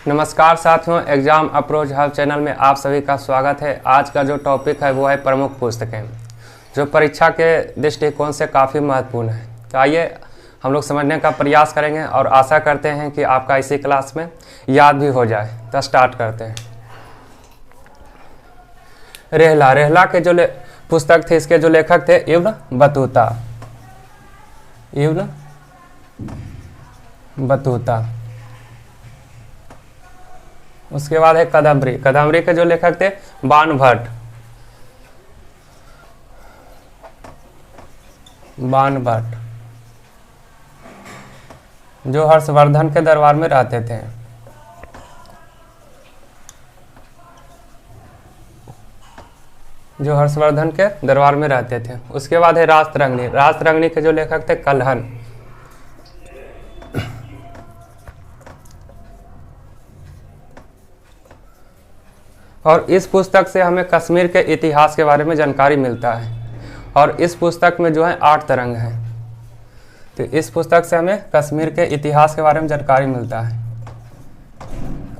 नमस्कार साथियों, exam approach hub channel में आप सभी का स्वागत है। आज का जो टॉपिक है वो है प्रमुख पुस्तकें, जो परीक्षा के दृष्टिकोण से काफ़ी महत्वपूर्ण है। तो आइए हम लोग समझने का प्रयास करेंगे और आशा करते हैं कि आपका इसी क्लास में याद भी हो जाए। तो स्टार्ट करते हैं। रेहला के जो पुस्तक थे, इसके जो लेखक थे इब्न बतूता। उसके बाद है कदम्बरी के जो लेखक थे बाणभट्ट। जो हर्षवर्धन के दरबार में रहते थे। उसके बाद है रास्तरंगिणी के जो लेखक थे कल्हन। और इस पुस्तक से हमें कश्मीर के इतिहास के बारे में जानकारी मिलता है। और इस पुस्तक में जो है 8 तरंग हैं। तो इस पुस्तक से हमें कश्मीर के इतिहास के बारे में जानकारी मिलता है।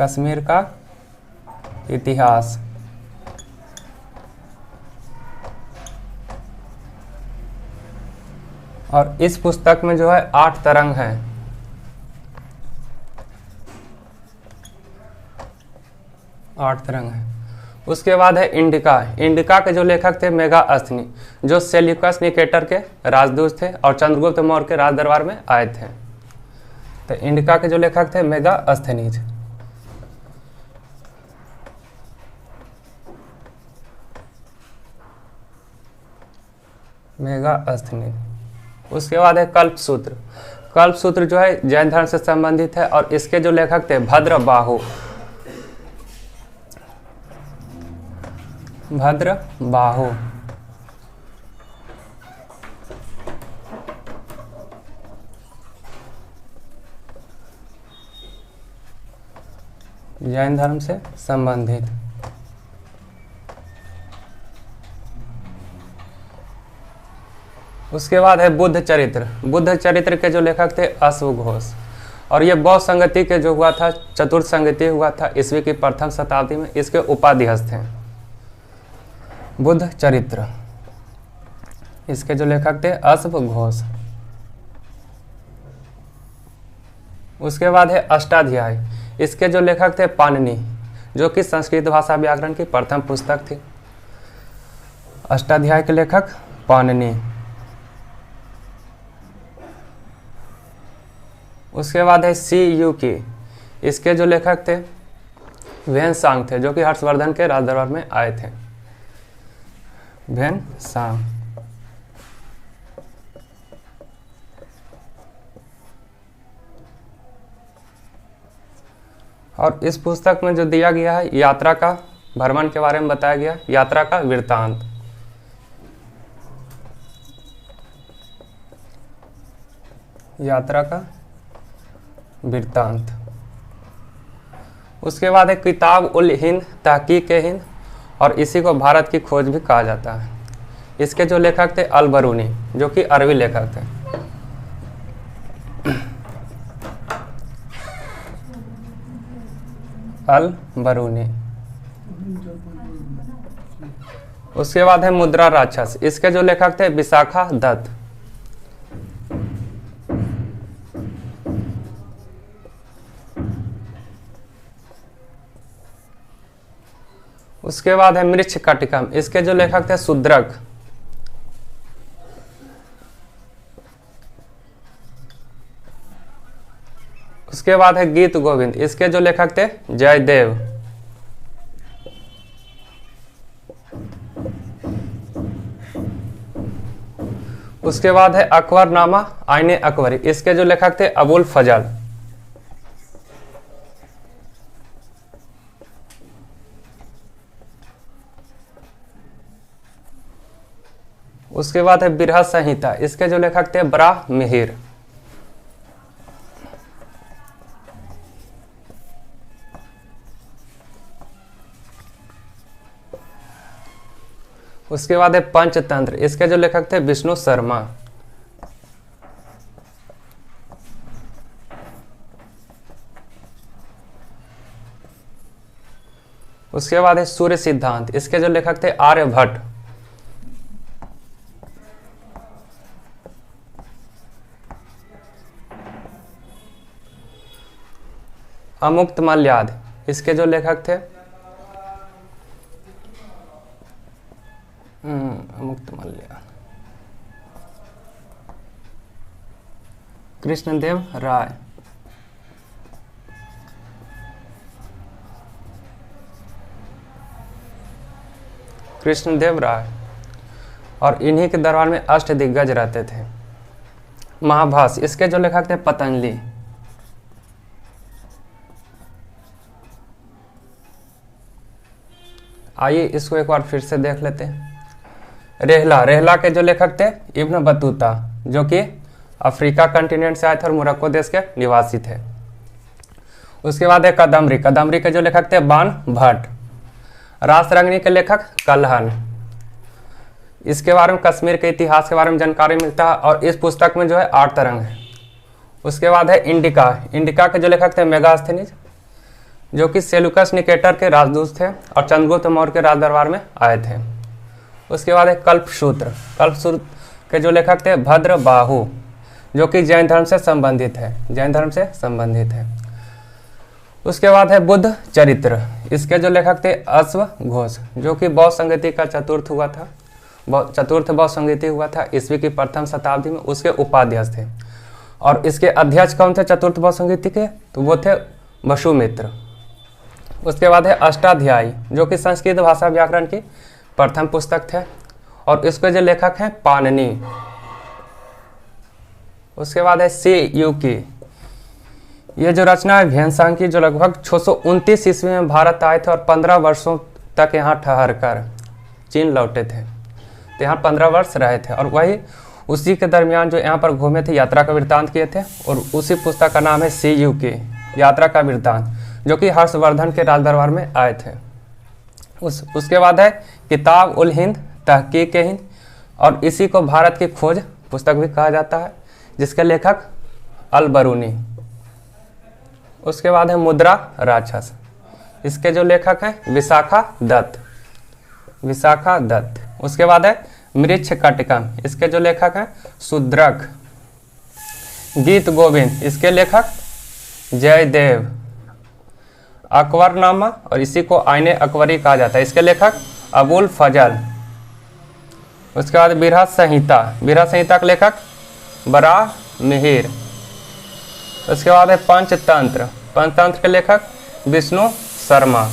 कश्मीर का इतिहास। और इस पुस्तक में जो है 8 तरंग हैं। उसके बाद है इंडिका के जो लेखक थे मेगास्थनी, जो सेल्यूकस निकेटर के राजदूत थे और चंद्रगुप्त मौर्य के राज दरबार में आए थे। तो इंडिका के जो लेखक थे मेगास्थनीज। उसके बाद है कल्पसूत्र जो है जैन धर्म से संबंधित है और इसके जो लेखक थे भद्रबाहु। जैन धर्म से संबंधित। उसके बाद है बुद्ध चरित्र के जो लेखक थे अश्वघोष। और ये बौद्ध संगति के जो हुआ था, चतुर्थ संगति हुआ था ईस्वी की प्रथम शताब्दी में। इसके उपाध्यक्ष थे बुद्ध चरित्र। इसके जो लेखक थे अश्वघोष। उसके बाद है अष्टाध्यायी। इसके जो लेखक थे पाणिनि, जो कि संस्कृत भाषा व्याकरण की प्रथम पुस्तक थी। अष्टाध्यायी के लेखक पाणिनि। उसके बाद है सीयूकी। इसके जो लेखक थे वेनसांग थे, जो कि हर्षवर्धन के राज दरबार में आए थे। वेनसांग। और इस पुस्तक में जो दिया गया है यात्रा का भ्रमण के बारे में बताया गया, यात्रा का वृत्तांत। उसके बाद है किताब उल हिंद तहकीक हिंद, और इसी को भारत की खोज भी कहा जाता है। इसके जो लेखक थे अल बरूनी, जो कि अरबी लेखक थे। अल बरूनी। उसके बाद है मुद्रा राक्षस। इसके जो लेखक थे विशाखा दत्त। उसके बाद है मृच्छकटिकम। इसके जो लेखक थे शूद्रक। उसके बाद है गीत गोविंद। इसके जो लेखक थे जयदेव। उसके बाद है अकबरनामा आईने अकबरी। इसके जो लेखक थे अबुल फजल। उसके बाद है बृहद संहिता। इसके जो लेखक थे ब्राह्महिर। उसके बाद है पंचतंत्र। इसके जो लेखक थे विष्णु शर्मा। उसके बाद है सूर्य सिद्धांत, इसके जो लेखक थे आर्यभट्ट। अमुक्तमाल्याद, इसके जो लेखक थे अमुक्तमाल्याद कृष्णदेव राय। कृष्णदेव राय, और इन्हीं के दरबार में अष्टदिग्गज रहते थे। महाभाष्य, इसके जो लेखक थे पतंजलि। आइए इसको एक बार फिर से देख लेते हैं। रेहला, रेहला के जो लेखक थे इब्न बतूता, जो कि अफ्रीका कंटिनेंट से आए थे और मोरक्को देश के निवासी थे। उसके बाद है कदम्बरी, कदम्बरी के जो लेखक थे बाण भट्ट। रासरंगिणी के लेखक कल्हण, इसके बारे में कश्मीर के इतिहास के बारे में जानकारी मिलता है और इस पुस्तक में जो है 8 तरंग है। उसके बाद है इंडिका, इंडिका के जो लेखक थे मेगास्थनीज, जो कि सेल्यूकस निकेटर के राजदूत थे और चंद्रगुप्त मौर्य के राज दरबार में आए थे। उसके बाद है कल्पसूत्र, कल्पसूत्र के जो लेखक थे भद्रबाहु, जो कि जैन धर्म से संबंधित है, जैन धर्म से संबंधित है। उसके बाद है बुद्ध चरित्र, इसके जो लेखक थे अश्वघोष, जो कि बौद्ध संगति का चतुर्थ हुआ था, चतुर्थ बौद्ध संगति हुआ था ईस्वी की प्रथम शताब्दी में, उसके उपाध्यक्ष थे। और इसके अध्यक्ष कौन थे चतुर्थ बौद्ध संगति के? तो वो थे वसुमित्र। उसके बाद है अष्टाध्यायी, जो कि संस्कृत भाषा व्याकरण की प्रथम पुस्तक थे और इसके जो लेखक हैं पाणिनि। उसके बाद है सी यू की, ये जो रचना है भ्यंसांग की, जो लगभग 629 ईस्वी में भारत आए थे और 15 वर्षों तक यहाँ ठहर कर चीन लौटे थे। तो यहाँ 15 वर्ष रहे थे और वही उसी के दरमियान जो यहाँ पर घूमे थे, यात्रा का वृत्तांत किए थे। और उसी पुस्तक का नाम है सी यू की, यात्रा का वृत्तांत, जो कि हर्षवर्धन के राज दरबार में आए थे। उसके बाद है किताब उल हिंद, तहकीक हिंद, और इसी को भारत की खोज पुस्तक भी कहा जाता है, जिसके लेखक अल बरूनी। उसके बाद है मुद्रा राक्षस, इसके जो लेखक हैं विशाखा दत्त, विशाखा दत्त। उसके बाद है मृच्छ कटकम, इसके जो लेखक हैं शूद्रक। गीत गोविंद, इसके लेखक जयदेव। अकबरनामा, और इसी को आईने अकबरी कहा जाता है, इसके लेखक अबुल फजल। उसके बाद बिरहा संहिता, बिरहा संहिता के लेखक बराह मिहिर। उसके बाद है पंचतंत्र, पंचतंत्र के लेखक विष्णु शर्मा।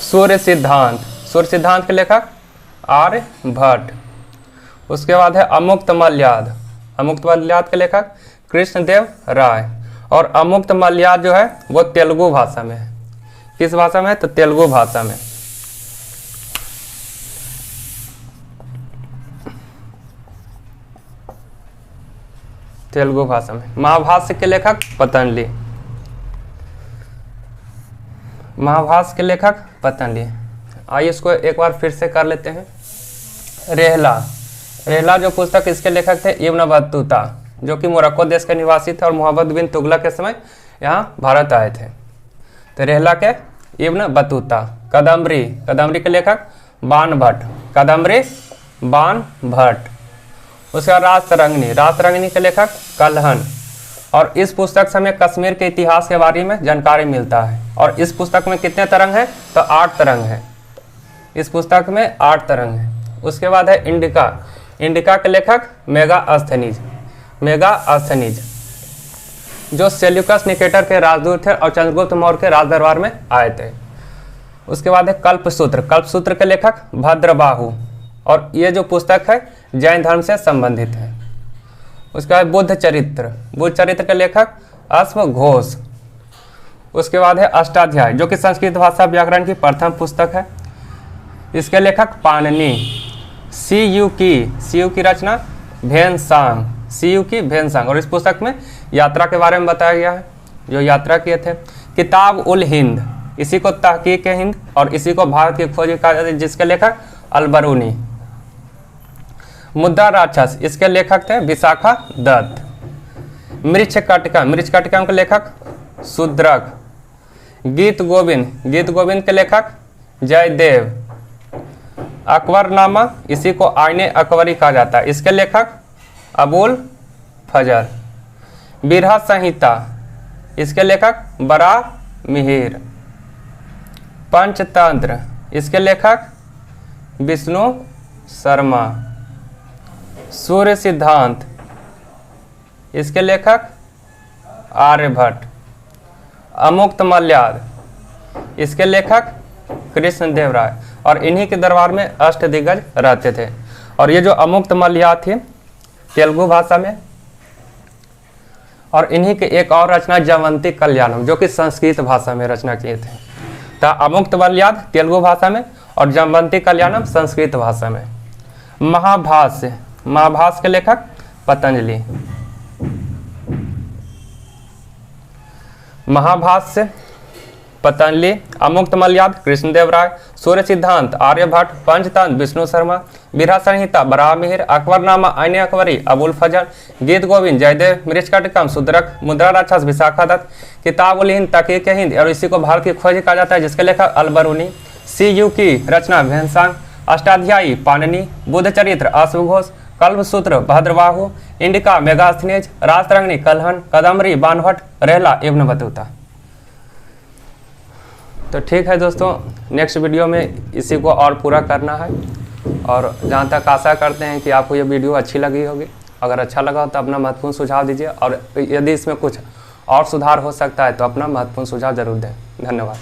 सूर्य सिद्धांत, सूर्य सिद्धांत के लेखक आर्यभट्ट। उसके बाद है अमुक्तमाल्याद, अमुक्तमाल्याद के लेखक कृष्णदेव राय। और अमुक्तमाल्याद जो है वो तेलुगु भाषा में है। किस भाषा में है? तो तेलुगु भाषा में। तेलुगु भाषा में। महाभाष्य के लेखक पतंजलि, महाभाष्य के लेखक पतंजलि। आइए इसको एक बार फिर से कर लेते हैं। रेहला, रेहला जो पुस्तक, इसके लेखक थे इब्न बतूता, जो कि मोरक्को देश के निवासी थे और मोहम्मद बिन तुगलक के समय यहाँ भारत आए थे। तो रेहला के इब्न बतूता। कदम्बरी, कदम्बरी के लेखक बाण भट्ट, कदम्बरी बाण भट्ट। उसके बाद रासरंगिणी, रासरंगिणी के लेखक कल्हण। और इस पुस्तक से हमें कश्मीर के इतिहास के बारे में जानकारी मिलता है। और इस पुस्तक में कितने तरंग हैं? तो 8 तरंग हैं। इस पुस्तक में 8 तरंग हैं। उसके बाद है इंडिका, इंडिका के लेखक मेगास्थनीज, मेगास्थनीज, जो सेल्यूकस निकेटर के राजदूत थे और चंद्रगुप्त मौर्य के राज दरबार में आए थे। उसके बाद है कल्पसूत्र, कल्पसूत्र के लेखक भद्रबाहु, और ये जो पुस्तक है जैन धर्म से संबंधित है। उसके बाद बुद्ध चरित्र, बुद्ध चरित्र के लेखक अश्वघोष। उसके बाद है अष्टाध्याय, जो कि संस्कृत भाषा व्याकरण की प्रथम पुस्तक है, इसके लेखक पाणिनि। सी यू की रचना भ्यंसांग, सी यू की भ्यंसांग। और इस पुस्तक में यात्रा के बारे में बताया गया है, जो यात्रा किए थे। किताब उल हिंद, इसी को तहकीक हिंद और इसी को भारत की खोज कहा जाता है, जिसके लेखक अल बरूनी। मुद्रा राक्षस, इसके लेखक थे विशाखा दत्त। मृच्छ कटकम, मृच्छ कटकम के लेखक शूद्रक। गीत गोविंद के लेखक जयदेव। अकबरनामा, इसी को आईने अकबरी कहा जाता है, इसके लेखक अबुल फजल। बिरहा संहिता, इसके लेखक बड़ा मिहिर। पंचतंत्र, इसके लेखक विष्णु शर्मा। सूर्य सिद्धांत, इसके लेखक आर्यभट्ट। अमुक्त मल्याद, इसके लेखक कृष्णदेव राय। और इन्हीं के दरबार में अष्टदिग्गज रहते थे। और ये जो अमुक्त मल्याद थी तेलुगु भाषा में, और इन्हीं के एक और रचना जयवंती कल्याणम, जो कि संस्कृत भाषा में रचना किए थे। तो अमुक्त मल्याद तेलुगु भाषा में और जयवंती कल्याणम संस्कृत भाषा में। महाभाष्य, महाभाष्य के लेखक पतंजलि। महाभाष्य पतंजलि। अमुक्त मल्याद कृष्णदेव राय। सूर्य सिद्धांत आर्यभट्ट। पंचतंत्र विष्णु शर्मा। बिरहा संहिता बराह मिहिर। अकबरनामा आईने अकबरी अबुल फजल। गीत गोविंद जयदेव। मृच्छकटिकम शूद्रक। मुद्रा राक्षस विशाखा दत्त। किताब उल हिंद तकीक हिंद, और इसी को भारत की खोज कहा जाता है, जिसके लेखक अलबरूनी। CU की रचना भैंसांग। अष्टाध्यायी पाणिनि। बुद्ध चरित्र अश्वघोष। Kalpasutra Bhadrabahu. Indica Megasthenes. Rajatarangini Kalhana. Kadambari Banabhatta. Rihla Ibn Battuta. तो ठीक है दोस्तों, नेक्स्ट वीडियो में इसी को और पूरा करना है। और जहाँ तक आशा करते हैं कि आपको ये वीडियो अच्छी लगी होगी। अगर अच्छा लगा तो अपना महत्वपूर्ण सुझाव दीजिए, और यदि इसमें कुछ और सुधार हो सकता है तो अपना महत्वपूर्ण सुझाव जरूर दें। धन्यवाद।